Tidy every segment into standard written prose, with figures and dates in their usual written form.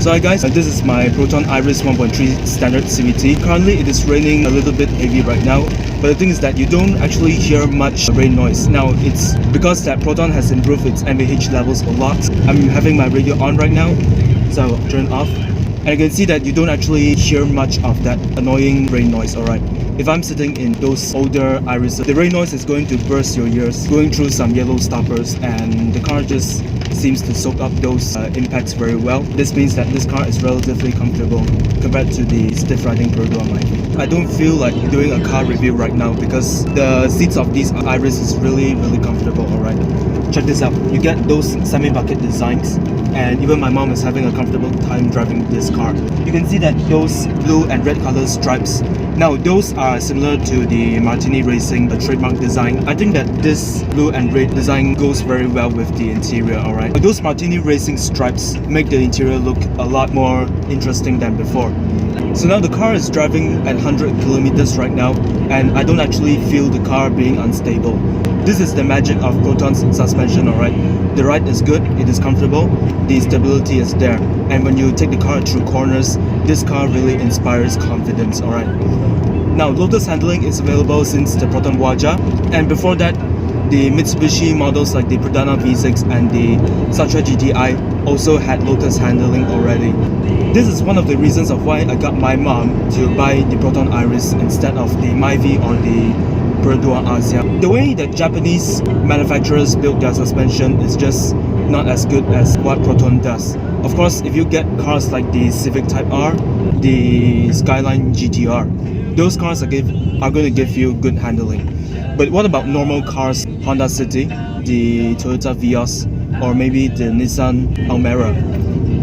So hi guys, this is my Proton Iriz 1.3 standard CVT. Currently it is raining a little bit heavy right now, but the thing is that you don't actually hear much rain noise. Now it's because that Proton has improved its MAH levels a lot. I'm having my radio on right now, so I'll turn it off. And you can see that you don't actually hear much of that annoying rain noise, alright. If I'm sitting in those older Iriz, the rain noise is going to burst your ears, going through some yellow stoppers, and the car just seems to soak up those impacts very well. This means that this car is relatively comfortable compared to the stiff riding Perodua Myvi. I don't feel like doing a car review right now because the seats of these Iriz is really comfortable, alright. Check this out, you get those semi-bucket designs, and even my mom is having a comfortable time driving this car. You can see that those blue and red color stripes, now those are similar to the Martini Racing trademark design. I think that this blue and red design goes very well with the interior, alright. Those Martini Racing stripes make the interior look a lot more interesting than before. So now the car is driving at 100 kilometers right now, and I don't actually feel the car being unstable. This is the magic of Proton's suspension, alright. The ride is good, it is comfortable, the stability is there, and when you take the car through corners, this car really inspires confidence, alright. Now Lotus handling is available since the Proton Waja, and before that the Mitsubishi models like the Perdana V6 and the Satria GTI also had Lotus handling already. This is one of the reasons of why I got my mom to buy the Proton Iriz instead of the Myvi or the Perodua Axia. The way that Japanese manufacturers build their suspension is just not as good as what Proton does. Of course, if you get cars like the Civic Type R, the Skyline GTR, those cars are going to give you good handling. But what about normal cars, Honda City, the Toyota Vios, or maybe the Nissan Almera?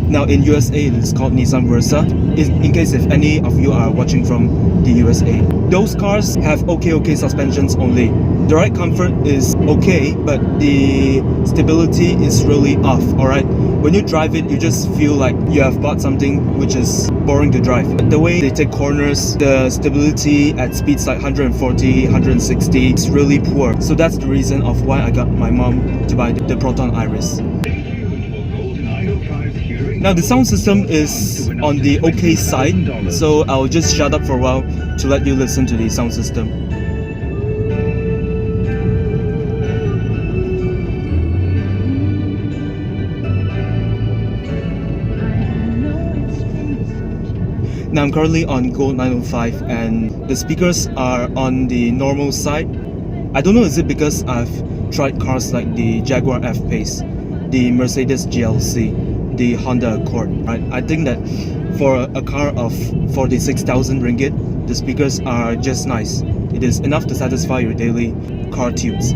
Now in USA it is called Nissan Versa, in case if any of you are watching from the USA. Those cars have okay suspensions only. The ride comfort is okay, but the stability is really off, alright? When you drive it, you just feel like you have bought something which is boring to drive. The way they take corners, the stability at speeds like 140, 160 is really poor. So that's the reason of why I got my mom to buy the Proton Iriz. Now the sound system is on the okay side, so I'll just shut up for a while to let you listen to the sound system. Now I'm currently on Gold 905 and the speakers are on the normal side. I don't know, is it because I've tried cars like the Jaguar F-Pace, the Mercedes GLC, the Honda Accord, right? I think that for a car of 46,000 ringgit, the speakers are just nice. It is enough to satisfy your daily car tunes.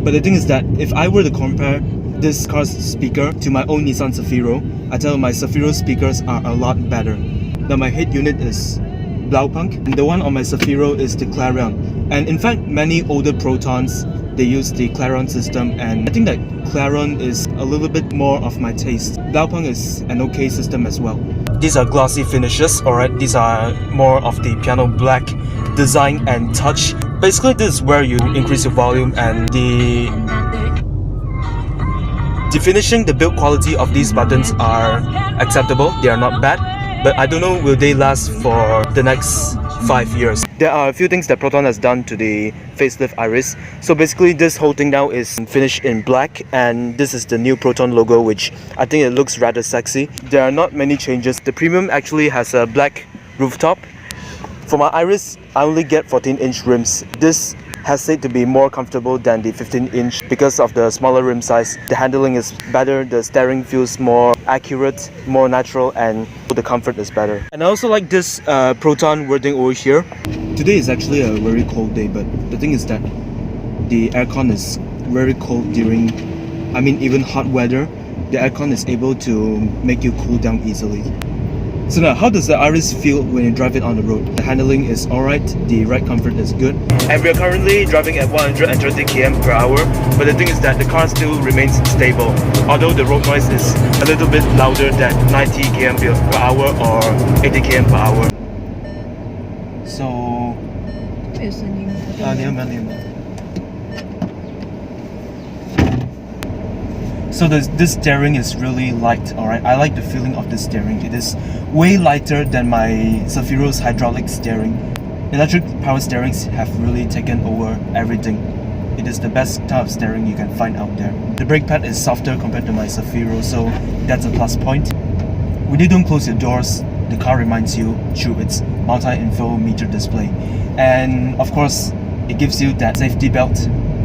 But the thing is that if I were to compare this car's speaker to my own Nissan Zafiro, I tell you my Zafiro speakers are a lot better. Now my head unit is Blaupunk, and the one on my Zafiro is the Clarion. And in fact, many older Protons, they use the Clarion system, and I think that Clarion is a little bit more of my taste. Blaupunk is an okay system as well. These are glossy finishes, alright. These are more of the piano black design and touch. Basically, this is where you increase your volume, and the finishing, the build quality of these buttons are acceptable. They are not bad, but I don't know will they last for the next 5 years. There are a few things that Proton has done to the facelift Iriz. So basically this whole thing now is finished in black, and this is the new Proton logo, which I think it looks rather sexy. There are not many changes. The Premium actually has a black rooftop. For my Iriz, I only get 14-inch rims. This has said to be more comfortable than the 15-inch because of the smaller rim size. The handling is better, the steering feels more accurate, more natural, and the comfort is better. And I also like this Proton wording over here. Today is actually a very cold day, but the thing is that the aircon is very cold during, even hot weather. The aircon is able to make you cool down easily. So now, how does the Iriz feel when you drive it on the road? The handling is alright, the ride comfort is good. And we are currently driving at 130 km per hour, but the thing is that the car still remains stable, although the road noise is a little bit louder than 90 km per hour or 80 km per hour. So... So this steering is really light, alright. I like the feeling of this steering. It is way lighter than my Zafiro's hydraulic steering. Electric power steerings have really taken over everything. It is the best type of steering you can find out there. The brake pad is softer compared to my Zafiro, so that's a plus point. When you don't close your doors, the car reminds you through its multi-info meter display. And of course, it gives you that safety belt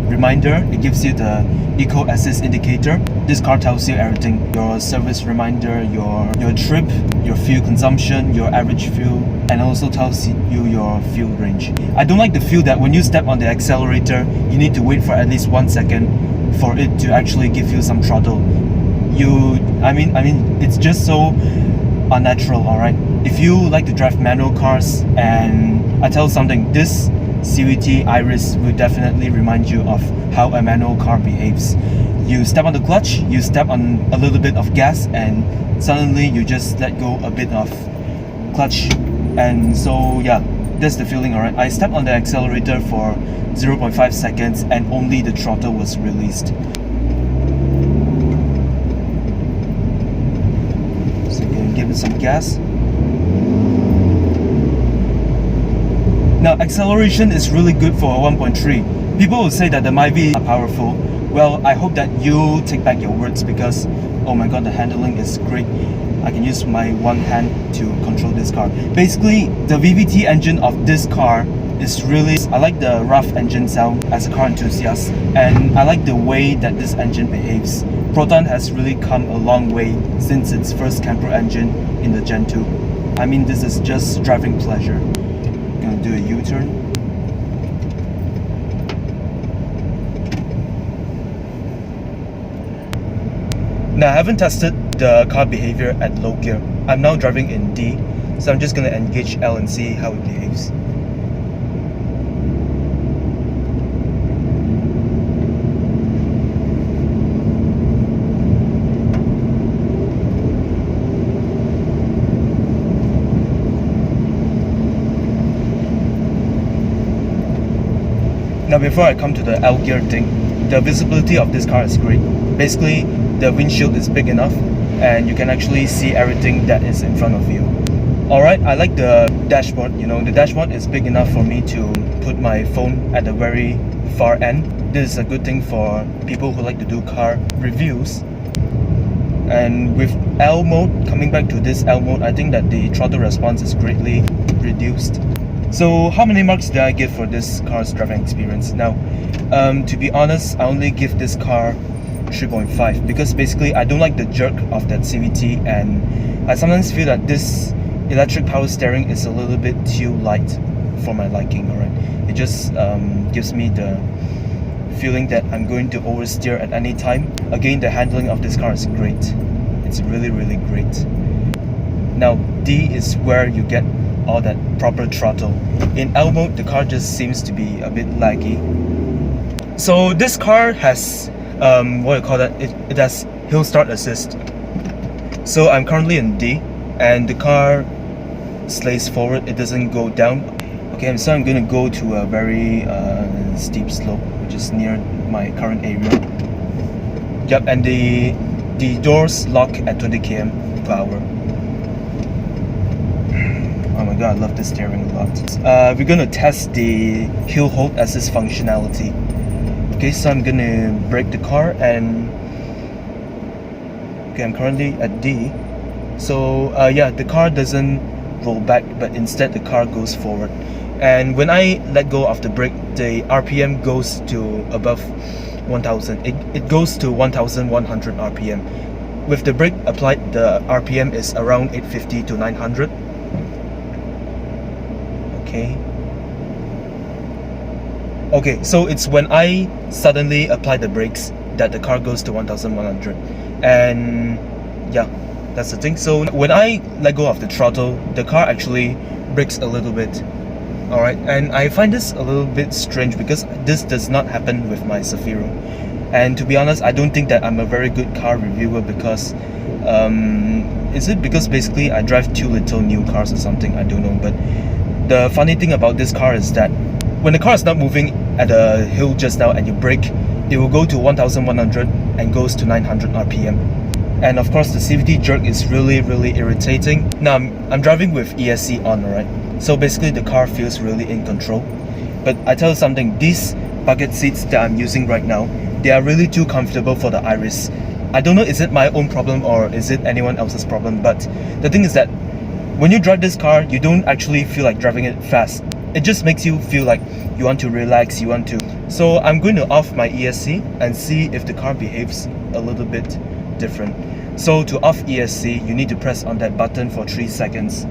reminder. It gives you the eco assist indicator. This car tells you everything: your service reminder, your trip, your fuel consumption, your average fuel, and also tells you your fuel range. I don't like the feel that when you step on the accelerator, you need to wait for at least 1 second for it to actually give you some throttle. I mean, it's just so unnatural, alright? If you like to drive manual cars, and I tell you something, this CVT Iriz will definitely remind you of how a manual car behaves. You step on the clutch, you step on a little bit of gas, and suddenly you just let go a bit of clutch. And so yeah, that's the feeling, alright? I stepped on the accelerator for 0.5 seconds and only the throttle was released. So you can give it some gas. Now, acceleration is really good for a 1.3. People will say that the Myvi are powerful. Well, I hope that you take back your words, because oh my god, the handling is great. I can use my one hand to control this car. Basically, the VVT engine of this car is really... I like the rough engine sound as a car enthusiast, and I like the way that this engine behaves. Proton has really come a long way since its first campro engine in the Gen 2. I mean, this is just driving pleasure. Gonna do a U-turn. Now, I haven't tested the car behavior at low gear. I'm now driving in D, so I'm just gonna engage L and see how it behaves. Now, before I come to the L gear thing, the visibility of this car is great. Basically, the windshield is big enough and you can actually see everything that is in front of you. Alright, I like the dashboard. You know, the dashboard is big enough for me to put my phone at the very far end. This is a good thing for people who like to do car reviews. And with L mode, coming back to this L mode, I think that the throttle response is greatly reduced. So how many marks did I give for this car's driving experience? Now, to be honest, I only give this car 3.5 because basically I don't like the jerk of that CVT, and I sometimes feel that this electric power steering is a little bit too light for my liking. Alright, it just gives me the feeling that I'm going to oversteer at any time. Again, the handling of this car is great. It's really, really great. Now, D is where you get all that proper throttle. In L mode, the car just seems to be a bit laggy. So this car has what do you call that? It has hill start assist. So I'm currently in D, and the car slays forward. It doesn't go down. Okay, so I'm going to go to a very steep slope, which is near my current area. Yep, and the doors lock at 20 km per hour. Oh my god, I love this steering a lot. We're gonna test the hill hold assist functionality. Okay, so I'm gonna brake the car, and okay, I'm currently at D. So yeah, the car doesn't roll back, but instead the car goes forward. And when I let go of the brake, the RPM goes to above 1000. It goes to 1100 RPM. With the brake applied, the RPM is around 850 to 900. Okay, so it's when I suddenly apply the brakes that the car goes to 1100. And yeah, that's the thing. So when I let go of the throttle, the car actually brakes a little bit. Alright, and I find this a little bit strange because this does not happen with my Zafiro. And to be honest, I don't think that I'm a very good car reviewer because is it because basically I drive too little new cars or something? I don't know. But the funny thing about this car is that when the car is not moving at a hill just now and you brake, it will go to 1100 and goes to 900 RPM. And of course the CVT jerk is really irritating. Now I'm driving with ESC on, right? So basically the car feels really in control. But I tell you something, these bucket seats that I'm using right now, they are really too comfortable for the Iriz. I don't know, is it my own problem or is it anyone else's problem, but the thing is that when you drive this car, you don't actually feel like driving it fast. It just makes you feel like you want to relax, you want to. So I'm going to off my ESC and see if the car behaves a little bit different. So to off ESC, you need to press on that button for 3 seconds.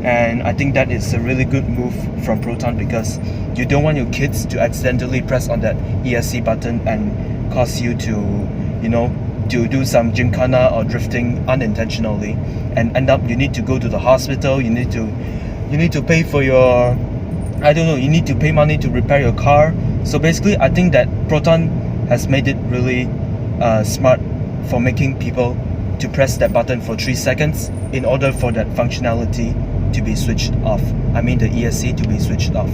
And I think that is a really good move from Proton, because you don't want your kids to accidentally press on that ESC button and cause you to, you know, to do some gymkhana or drifting unintentionally and end up you need to go to the hospital, you need to pay for your, I don't know, you need to pay money to repair your car. So basically I think that Proton has made it really smart for making people to press that button for 3 seconds in order for that functionality to be switched off. I mean the ESC to be switched off.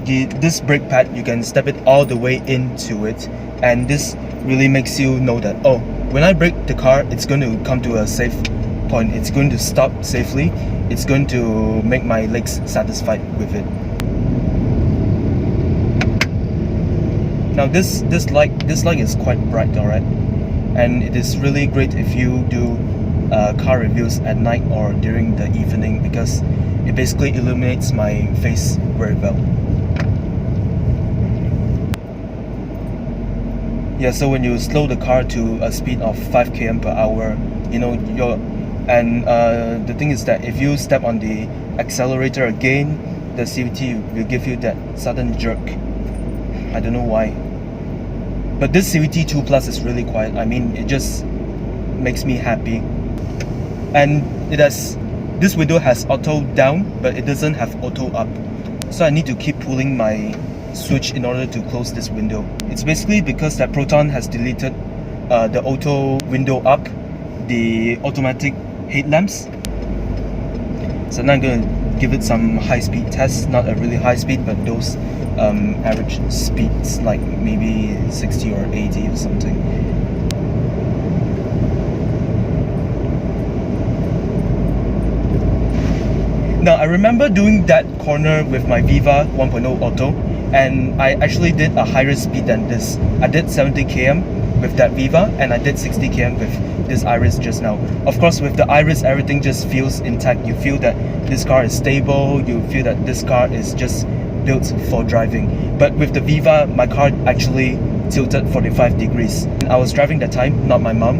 This brake pad, you can step it all the way into it, and this really makes you know that, oh, when I brake the car, it's going to come to a safe point, it's going to stop safely, it's going to make my legs satisfied with it. Now this light is quite bright, alright, and it is really great if you do car reviews at night or during the evening, because it basically illuminates my face very well. Yeah, so when you slow the car to a speed of 5 km per hour, you know, the thing is that if you step on the accelerator again, the CVT will give you that sudden jerk. I don't know why. But this CVT 2 Plus is really quiet. I mean, it just makes me happy. And this window has auto down, but it doesn't have auto up. So I need to keep pulling my switch in order to close this window. It's basically because that Proton has deleted the auto window up, the automatic headlamps. So now I'm going to give it some high-speed tests, not a really high speed, but those average speeds, like maybe 60 or 80 or something. Now I remember doing that corner with my Viva 1.0 Auto, and I actually did a higher speed than this. I did 70 km with that Viva, and I did 60 km with this Iriz just now. Of course, with the Iriz, everything just feels intact. You feel that this car is stable, you feel that this car is just built for driving. But with the Viva, my car actually tilted 45 degrees. And I was driving that time, not my mom.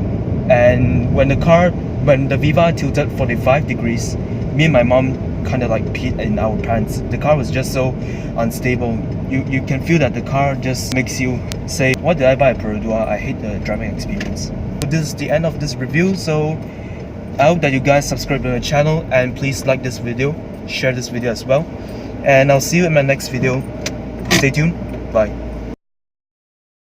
And when the Viva tilted 45 degrees, me and my mom kind of like peed in our pants. The car was just so unstable. You can feel that the car just makes you say, why did I buy a Perodua? I hate the driving experience. So this is the end of this review. So I hope that you guys subscribe to my channel, and please like this video, share this video as well, and I'll see you in my next video. Stay tuned. Bye.